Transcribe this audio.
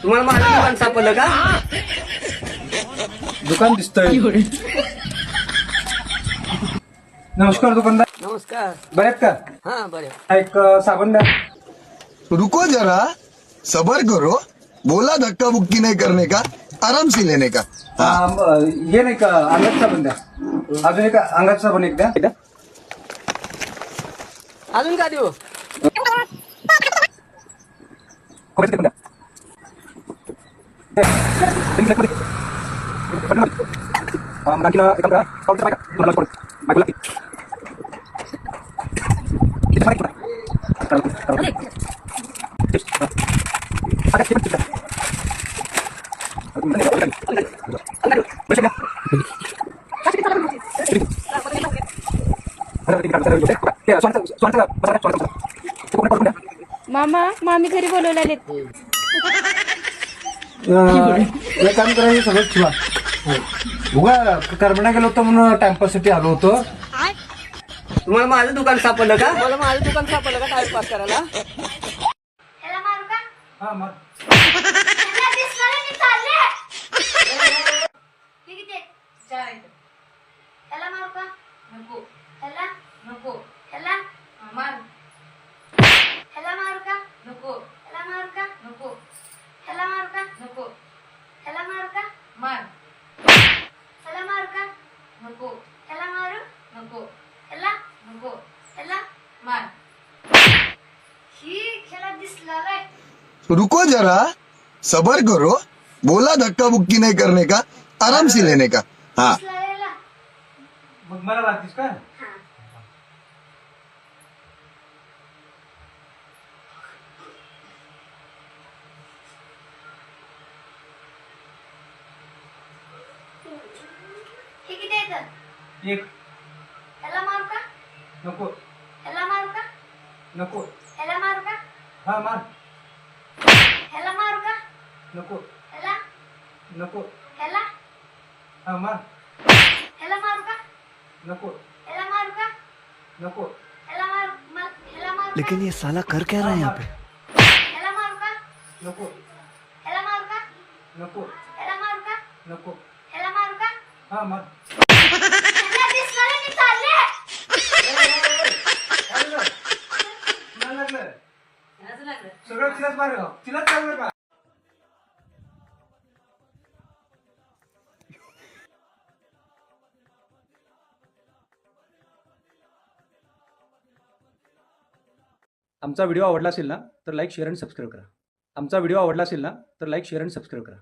तुम्हाला माझं दुकान सापडलं का? दुकान दिसतंय. नमस्कार दुकानदार. नमस्कार. बरे आहेत का? हा बरे. एक साबण द्या. रुको जरा, सबर करो. बोला धक्का बुक्की नहीं करने का, आराम से लेने का. हे नाही का अंगाचं साबण द्या. अजून एक अंगाचं साबण एक द्या. अजून का देऊ? खोबऱ्याचं तेल पण द्या. आणखीन एक काम करा. पावडरचं बायका. तुम्हाला लागतं पावडर. बायकोला लागते. इथे बारीक करा. मामा मामी घरी बोलवले एक काम करा, हे सगळं ठेवा. उगा करमणा गेलो होतो म्हणून टाइमपाससाठी आलो होतो. तुम्हाला माझं दुकान सापडलं का? मला माझं दुकान सापडलं का टाइमपास करायला? ह्याला मारू का? हा मग ह्याला दिसलं नाही, मी चालले. हे किती आहेत? 4 आहेत. ह्याला मारू का? नको. ह्याला नको. ह्याला मार. ह्याला मारू का? नको. ह्याला मारू का? नको. ह्याला मारू का? नको. ह्याला मारू का? मार. ह्याला मारू का? नको. ह्याला मारू? नको. ह्याला नको. ह्याला मार. ही ह्याला दिसला नाही. रुको जरा, सबर करो. बोला धक्का बुक्की नहीं करने का, आराम से लेने का. हाँ. दिसला याला. मग मला लागतीस का? हा. हे किती येतं? एक ह्याला मारू का? नको. ह्याला मारू का? नको. ह्याला मारू का? हा मार. ह्याला मारू का? नको. ह्याला नको. ह्याला हा मार. ह्याला मारू का? नको. ह्याला मारू का? नको. ह्याला मारू ह्याला मारू का? लेकिन ये साला कर क्या रहा है यहाँ पे? ह्याला मारू का? नको. ह्याला मारू का? नको. ह्याला मारू का? नको. ह्याला मारू का? हा मार. ह्याला दिसलं नाही, मी चालले. सगळं तिलाच मार. तिलाच चालू का? आमचा व्हिडिओ आवडला असेल ना तर लाईक शेअर आणि सबस्क्राईब करा. आमचा व्हिडिओ आवडला असेल ना तर लाईक शेअर आणि सबस्क्राईब करा.